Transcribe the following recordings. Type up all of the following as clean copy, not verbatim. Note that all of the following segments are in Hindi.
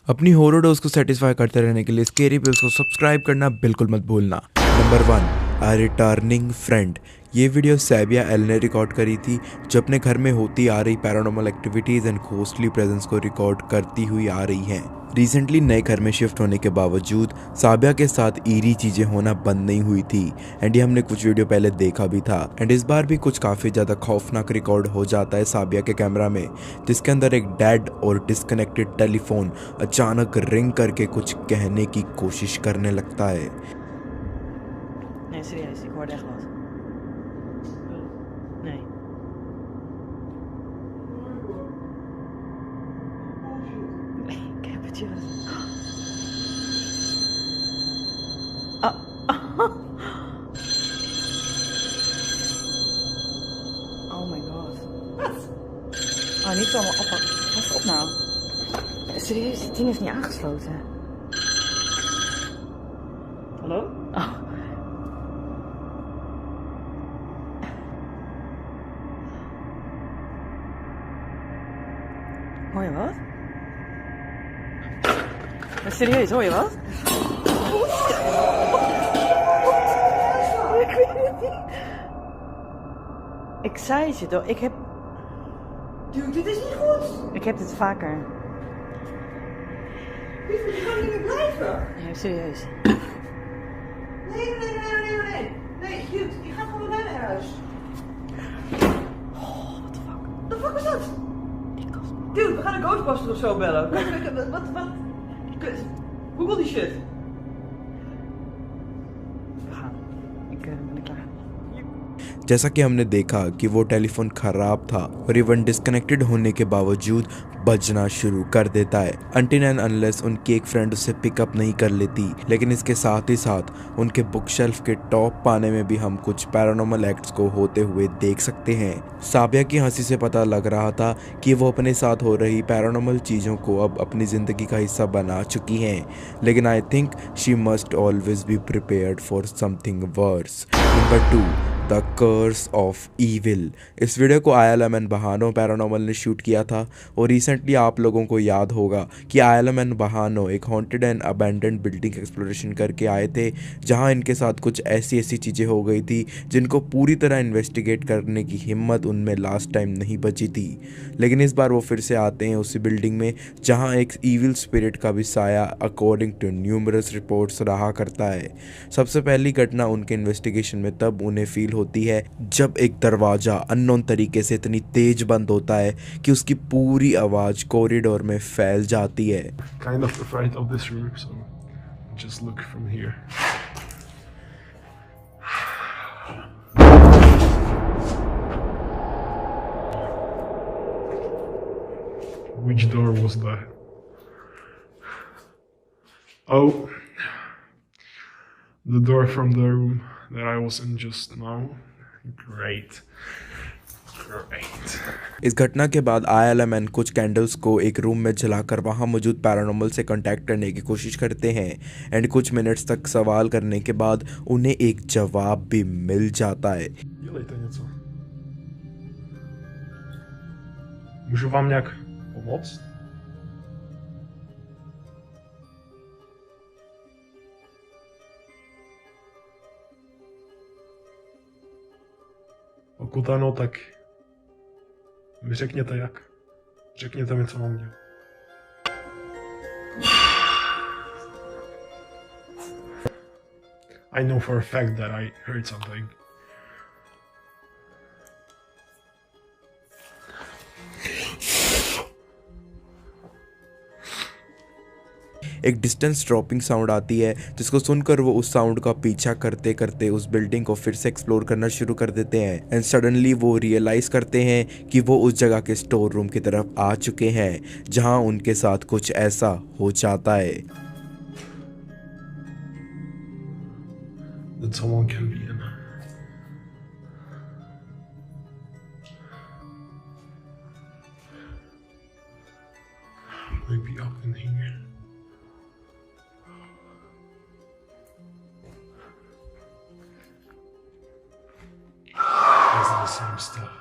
अपनी हॉरर डोज को सेटिस्फाई करते रहने के लिए स्केरी पिल्स को सब्सक्राइब करना बिल्कुल मत भूलना। नंबर 1, अ रिटर्निंग फ्रेंड। ये वीडियो सैबिया एल ने रिकॉर्ड करी थी, जो अपने घर में होती आ रही paranormal activities and ghostly presence को रिकॉर्ड करती हुई आ रही हैं। रिसेंटली नए घर में शिफ्ट होने के बावजूद साबिया के साथ ईरी चीज़ें होना बंद नहीं हुई थी एंड ये हमने कुछ वीडियो पहले देखा भी था एंड इस बार भी कुछ काफ़ी ज़्यादा खौफनाक रिकॉर्ड हो जाता है साबिया के कैमरा में, जिसके अंदर एक डेड और डिस्कनेक्टेड टेलीफोन अचानक रिंग करके कुछ कहने की कोशिश करने लगता है। Nee, serieus, ik hoorde echt wat. Nee. Nee, ik heb het juist. Oh my god. Wat? Oh, niet zomaar oppakken. Pas op nou. Serieus, het ding is niet aangesloten. Hallo? Oh. Hoor je wat? Maar serieus, hoor je wat? Ik weet het niet. Ik zei het je toch, ik heb... Dude, dit is niet goed. Ik heb dit vaker. Lieve, je gaat niet meer blijven. Nee, serieus. Nee. Nee, Giel, je gaat gewoon bij mij naar huis. Oh, what the fuck? What the fuck was dat? Die kast. Dude, we gaan een Ghostbuster of zo bellen. Wat? Google die shit. We gaan. Ik ben er klaar. जैसा कि हमने देखा कि वो टेलीफोन खराब था और इवन डिस्कनेक्टेड होने के बावजूद बजना शुरू कर देता है अनटिल एंड अनलेस उनकी एक फ्रेंड उसे पिकअप नहीं कर लेती। लेकिन इसके साथ ही साथ उनके बुक शेल्फ के टॉप पाने में भी हम कुछ पैरानॉर्मल एक्ट्स को होते हुए देख सकते हैं। साबिया की हंसी से पता लग रहा था कि वो अपने साथ हो रही पैरानॉर्मल चीज़ों को अब अपनी ज़िंदगी का हिस्सा बना चुकी हैं, लेकिन I think she must always be prepared for something worse. Number 2, the curse of evil. इस वीडियो को ILM एंड बहानो पैरानॉर्मल ने शूट किया था और रिसेंटली आप लोगों को याद होगा कि ILM एंड बहानो एक haunted and abandoned building exploration करके आए थे, जहां इनके साथ कुछ ऐसी चीज़ें हो गई थी जिनको पूरी तरह इन्वेस्टिगेट करने की हिम्मत उनमें लास्ट टाइम नहीं बची थी। लेकिन इस बार वो फिर से आते हैं उसी बिल्डिंग में जहाँ एक ईविल स्पिरिट का भी साया अकॉर्डिंग टू न्यूमरस रिपोर्ट्स रहा करता है। सबसे पहली घटना उनके इन्वेस्टिगेशन में तब उन्हें फील होती है जब एक दरवाजा अननोन तरीके से इतनी तेज बंद होता है कि उसकी पूरी आवाज कॉरिडोर में फैल जाती है। Kind of afraid of this room, so just look from here. Which door was that? Oh, the door from the room that I was in just now. Great. इस घटना के बाद ILM एंड कुछ कैंडल्स को एक रूम में जलाकर वहां मौजूद पैरानॉर्मल से कांटेक्ट करने की कोशिश करते हैं एंड कुछ मिनट्स तक सवाल करने के बाद उन्हें एक जवाब भी मिल जाता है। Делайте něco. Můžu vám nějak pomoct? Pokud ano, tak mi řekněte jak. Řekněte mi, co mám dělat. I know for a fact that I heard something. एक डिस्टेंस ड्रॉपिंग साउंड आती है जिसको सुनकर वो उस साउंड का पीछा करते करते उस बिल्डिंग को फिर से एक्सप्लोर करना शुरू कर देते हैं एंड सडनली वो रियलाइज करते हैं कि वो उस जगह के स्टोर रूम की तरफ आ चुके हैं जहां उनके साथ कुछ ऐसा हो जाता है। That someone can be in. Maybe up in here. Same stuff.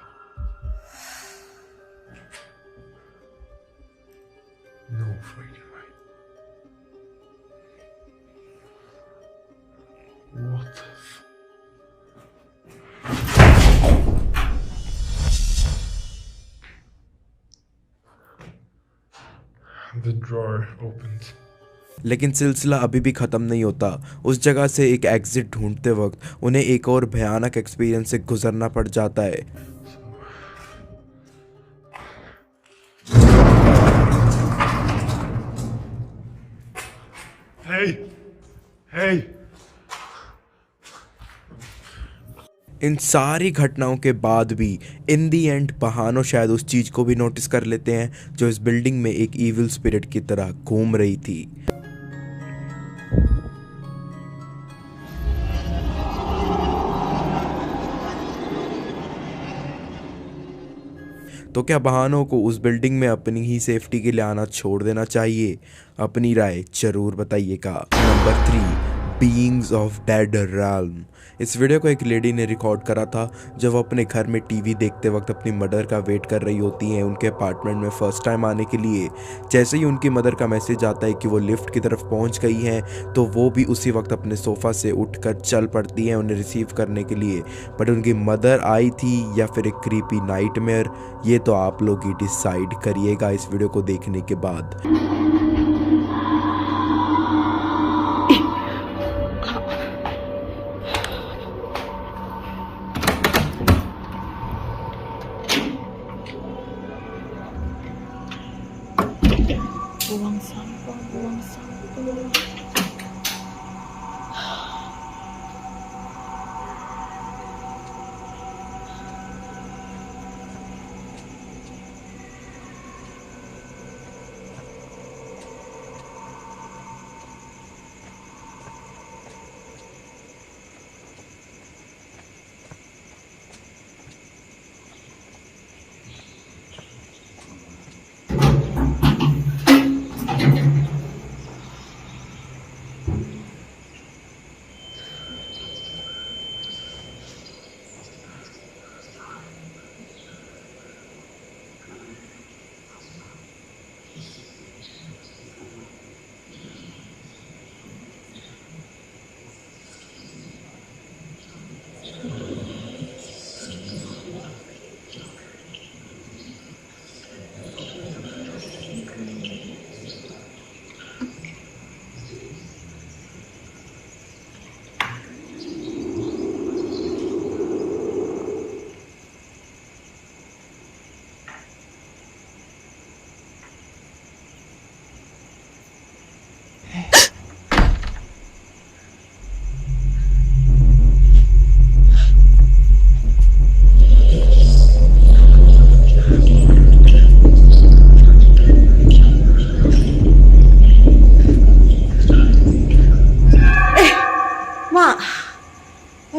No fighting, right? drawer opened. लेकिन सिलसिला अभी भी ख़त्म नहीं होता। उस जगह से एक एग्जिट ढूंढते वक्त उन्हें एक और भयानक एक्सपीरियंस से गुजरना पड़ जाता है। Hey! इन सारी घटनाओं के बाद भी इन दी एंड बहानो शायद उस चीज़ को भी नोटिस कर लेते हैं जो इस बिल्डिंग में एक इविल स्पिरिट की तरह घूम रही थी। तो क्या बहानों को उस बिल्डिंग में अपनी ही सेफ्टी के लिए आना छोड़ देना चाहिए? अपनी राय जरूर बताइएगा। Number 3, beings of dead realm। इस वीडियो को एक लेडी ने रिकॉर्ड करा था जब वो अपने घर में टीवी देखते वक्त अपनी मदर का वेट कर रही होती हैं उनके अपार्टमेंट में फर्स्ट टाइम आने के लिए। जैसे ही उनकी मदर का मैसेज आता है कि वो लिफ्ट की तरफ पहुंच गई हैं तो वो भी उसी वक्त अपने सोफ़ा से उठकर चल पड़ती हैं उन्हें रिसीव करने के लिए। बट उनकी मदर आई थी या फिर एक क्रीपी नाइटमेयर, ये तो आप लोग ही डिसाइड करिएगा इस वीडियो को देखने के बाद। Buang sampah, buang sampah.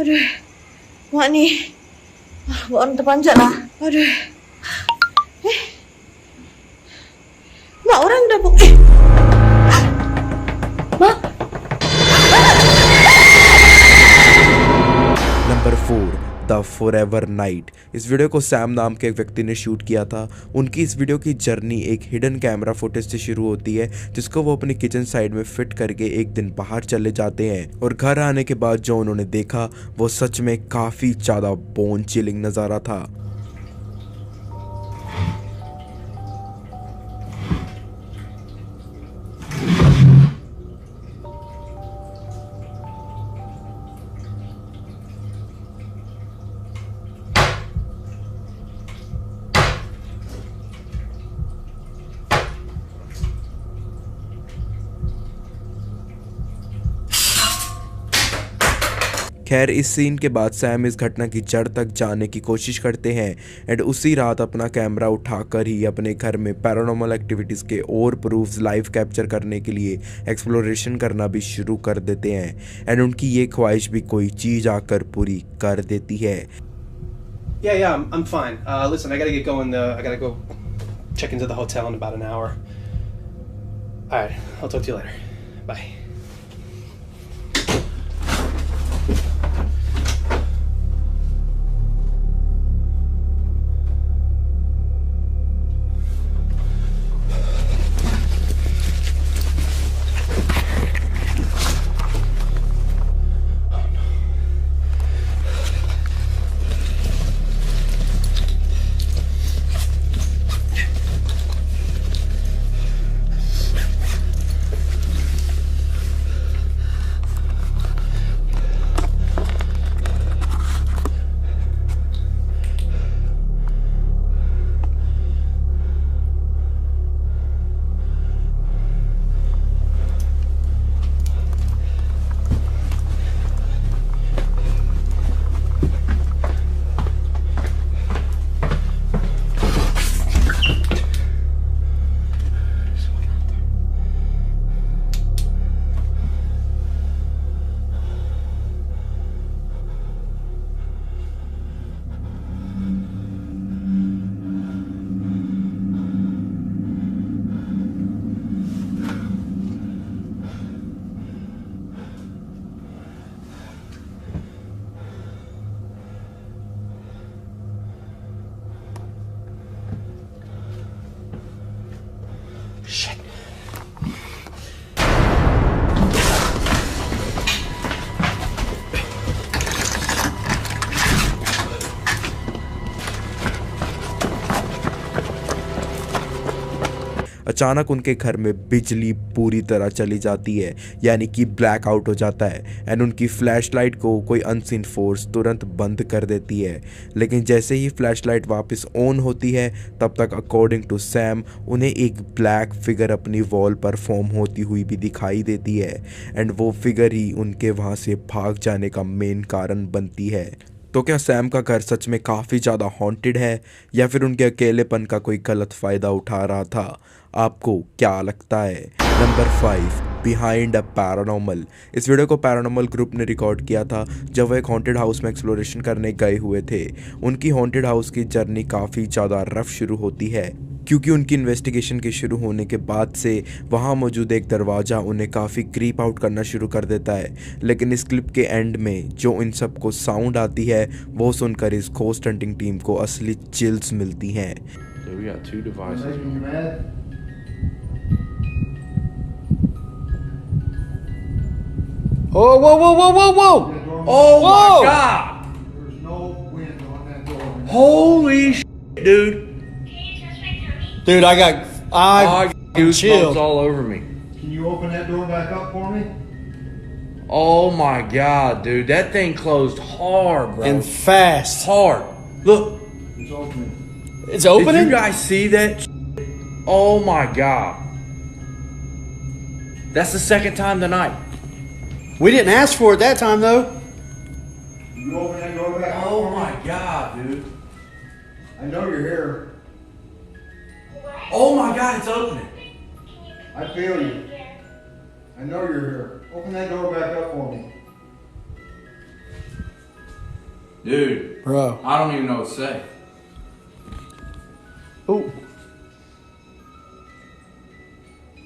Aduh, mak ni buat orang terpanjat lah. Aduh. Mak orang dah Mak. Number 4, the forever night. इस वीडियो को सैम नाम के एक व्यक्ति ने शूट किया था। उनकी इस वीडियो की जर्नी एक हिडन कैमरा फुटेज से शुरू होती है जिसको वो अपनी किचन साइड में फिट करके एक दिन बाहर चले जाते हैं और घर आने के बाद जो उन्होंने देखा वो सच में काफ़ी ज़्यादा बोन चिलिंग नज़ारा था। खैर इस सीन के बाद सैम इस घटना की जड़ तक जाने की कोशिश करते हैं एंड उसी रात अपना कैमरा उठाकर ही अपने घर में पैरानॉर्मल एक्टिविटीज़ के और प्रूफ्स लाइव कैप्चर करने के लिए एक्सप्लोरेशन करना भी शुरू कर देते हैं एंड उनकी ये ख्वाहिश भी कोई चीज़ आकर पूरी कर देती है। Yeah, I'm fine. Listen, I gotta get going. I gotta go check into the hotel in about an hour. All right, I'll talk to you later. Bye. अचानक उनके घर में बिजली पूरी तरह चली जाती है, यानी कि ब्लैक आउट हो जाता है एंड उनकी फ्लैशलाइट को कोई अनसीन फोर्स तुरंत बंद कर देती है। लेकिन जैसे ही फ्लैशलाइट वापस ऑन होती है तब तक अकॉर्डिंग टू सैम उन्हें एक ब्लैक फिगर अपनी वॉल पर फॉर्म होती हुई भी दिखाई देती है एंड वो फिगर ही उनके वहाँ से भाग जाने का मेन कारण बनती है। तो क्या सैम का घर सच में काफ़ी ज़्यादा हॉन्टेड है या फिर उनके अकेलेपन का कोई गलत फ़ायदा उठा रहा था? आपको क्या लगता है? Number 5, behind a paranormal. इस वीडियो को पैरानॉर्मल ग्रुप ने रिकॉर्ड किया था जब वो एक हॉन्टेड हाउस में एक्सप्लोरेशन करने गए हुए थे। उनकी हॉन्टेड हाउस की जर्नी काफ़ी ज़्यादा रफ शुरू होती है क्योंकि उनकी इन्वेस्टिगेशन के शुरू होने के बाद से वहाँ मौजूद एक दरवाज़ा उन्हें काफ़ी क्रीप आउट करना शुरू कर देता है। लेकिन इस क्लिप के एंड में जो इन सबको साउंड आती है वो सुनकर इस घोस्ट हंटिंग टीम को असली चिल्स मिलती हैं। So we got 2 devices. Making you mad? Oh, whoa, whoa, whoa, whoa, whoa! Oh Whoa! my god! There's no wind on that door, man. Holy shit, dude! Dude, I got got goosebumps chilled. all over me. Can you open that door back up for me? Oh my god, dude. That thing closed hard, bro. and fast. hard. Look, It's opening. It's did opening. you guys see that? Oh my god. That's the second time tonight. We didn't ask for it that time though. Can you open that door back up Oh for me? my god, dude. I know you're here. Oh my god, it's opening. I feel you. I know you're here. Open that door back up for me. Dude, Bro. I don't even know what to say. Oh.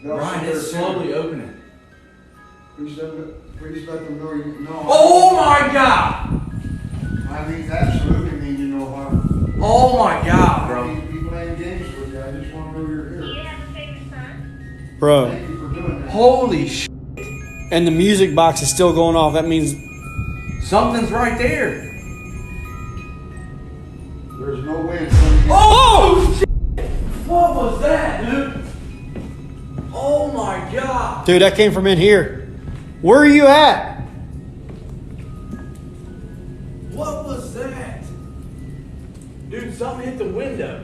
Ryan, it's slowly opening. Please let them know you know. Oh my god! I mean, absolutely mean you know harm. Oh my god, I bro. need to be playing games with you. I just want to know you're here. Bro. Thank you for doing that. Holy sh! And the music box is still going off. That means Something's right there. There's no wind coming in. Oh shit! What was that, dude? Oh my god! dude, that came from in here. Where are you at? What was that? Dude, something hit the window.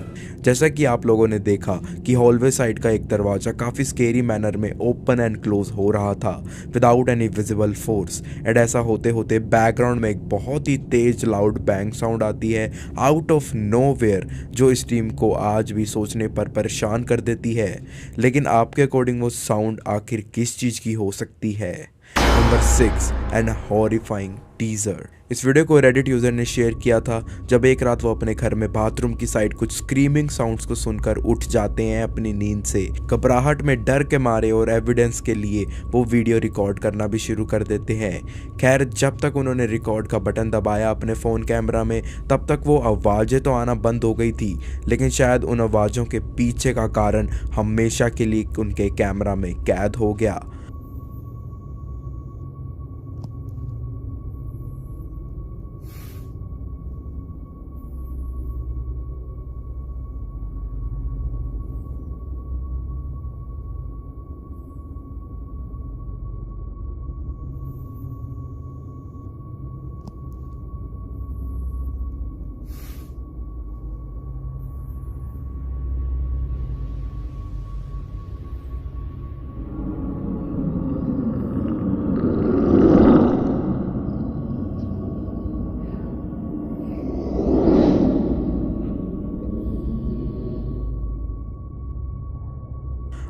जैसा कि आप लोगों ने देखा कि हॉलवे साइड का एक दरवाज़ा काफ़ी स्केरी मैनर में ओपन एंड क्लोज हो रहा था without any visible force and ऐसा होते होते बैकग्राउंड में एक बहुत ही तेज लाउड बैंग साउंड आती है आउट ऑफ नोवेयर जो इस टीम को आज भी सोचने पर परेशान कर देती है। लेकिन आपके अकॉर्डिंग वो साउंड आखिर किस चीज़ की हो सकती है? Number 6, an horrifying teaser. इस वीडियो को रेडिट यूज़र ने शेयर किया था जब एक रात वो अपने घर में बाथरूम की साइड कुछ स्क्रीमिंग साउंड्स को सुनकर उठ जाते हैं अपनी नींद से। घबराहट में डर के मारे और एविडेंस के लिए वो वीडियो रिकॉर्ड करना भी शुरू कर देते हैं। खैर, जब तक उन्होंने रिकॉर्ड का बटन दबाया अपने फ़ोन कैमरा में तब तक वो आवाज़ें तो आना बंद हो गई थी, लेकिन शायद उन आवाज़ों के पीछे का कारण हमेशा के लिए उनके कैमरा में कैद हो गया।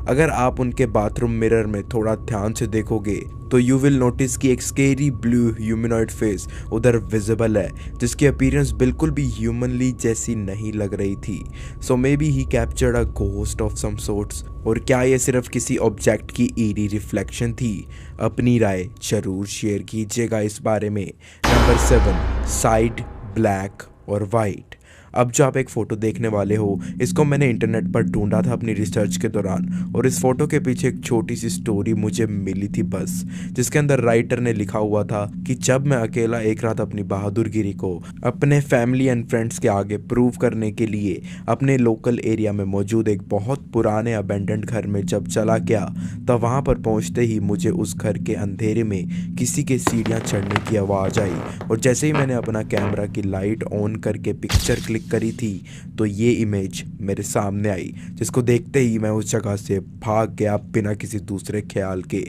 अगर आप उनके बाथरूम मिरर में थोड़ा ध्यान से देखोगे तो यू विल नोटिस कि एक स्केरी ब्लू ह्यूमनॉइड फेस उधर विजिबल है जिसकी अपीयरेंस बिल्कुल भी ह्यूमनली जैसी नहीं लग रही थी। So maybe he captured a ghost of some sorts. और क्या ये सिर्फ किसी ऑब्जेक्ट की ईरी रिफ्लेक्शन थी? अपनी राय जरूर शेयर कीजिएगा इस बारे में। नंबर 7, साइड ब्लैक और वाइट। अब जो आप एक फ़ोटो देखने वाले हो, इसको मैंने इंटरनेट पर ढूंढा था अपनी रिसर्च के दौरान, और इस फ़ोटो के पीछे एक छोटी सी स्टोरी मुझे मिली थी बस, जिसके अंदर राइटर ने लिखा हुआ था कि जब मैं अकेला एक रात अपनी बहादुरगिरी को अपने फैमिली एंड फ्रेंड्स के आगे प्रूव करने के लिए अपने लोकल एरिया में मौजूद एक बहुत पुराने अबेंडेंड घर में जब चला गया, तब वहाँ पर पहुँचते ही मुझे उस घर के अंधेरे में किसी के सीढ़ियाँ चढ़ने की आवाज़ आई, और जैसे ही मैंने अपना कैमरा की लाइट ऑन करके पिक्चर क्लिक करी थी तो ये इमेज मेरे सामने आई, जिसको देखते ही मैं उस जगह से भाग गया बिना किसी दूसरे ख्याल के।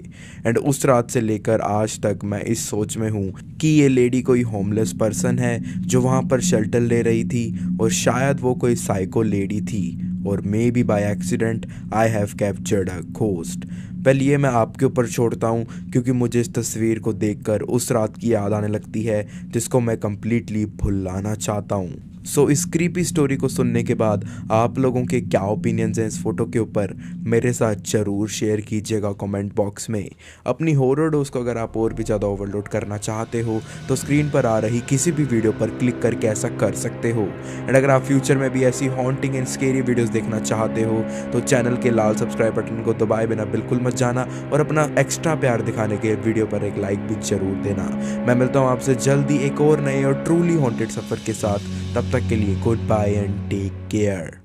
एंड उस रात से लेकर आज तक मैं इस सोच में हूँ कि ये लेडी कोई होमलेस पर्सन है जो वहाँ पर शेल्टर ले रही थी, और शायद वो कोई साइको लेडी थी, और may be by accident I have captured a ghost. Well, ये मैं आपके ऊपर छोड़ता हूँ क्योंकि मुझे इस तस्वीर को देखकर उस रात की याद आने लगती है जिसको मैं कम्प्लीटली भुलाना चाहता हूँ। सो इस क्रीपी स्टोरी को सुनने के बाद आप लोगों के क्या ओपिनियंस हैं इस फोटो के ऊपर, मेरे साथ ज़रूर शेयर कीजिएगा कमेंट बॉक्स में। अपनी हॉरर डोज को अगर आप और भी ज़्यादा ओवरलोड करना चाहते हो तो स्क्रीन पर आ रही किसी भी वीडियो पर क्लिक करके ऐसा कर सकते हो। एंड अगर आप फ्यूचर में भी ऐसी हॉन्टिंग एंड स्केरी वीडियोज़ देखना चाहते हो तो चैनल के लाल सब्सक्राइब बटन को दबाए बिना बिल्कुल मत जाना, और अपना एक्स्ट्रा प्यार दिखाने के वीडियो पर एक लाइक भी ज़रूर देना। मैं मिलता हूँ आपसे जल्दी एक और नए और ट्रूली हॉन्टेड सफ़र के साथ। तब तक के लिए goodbye and take care.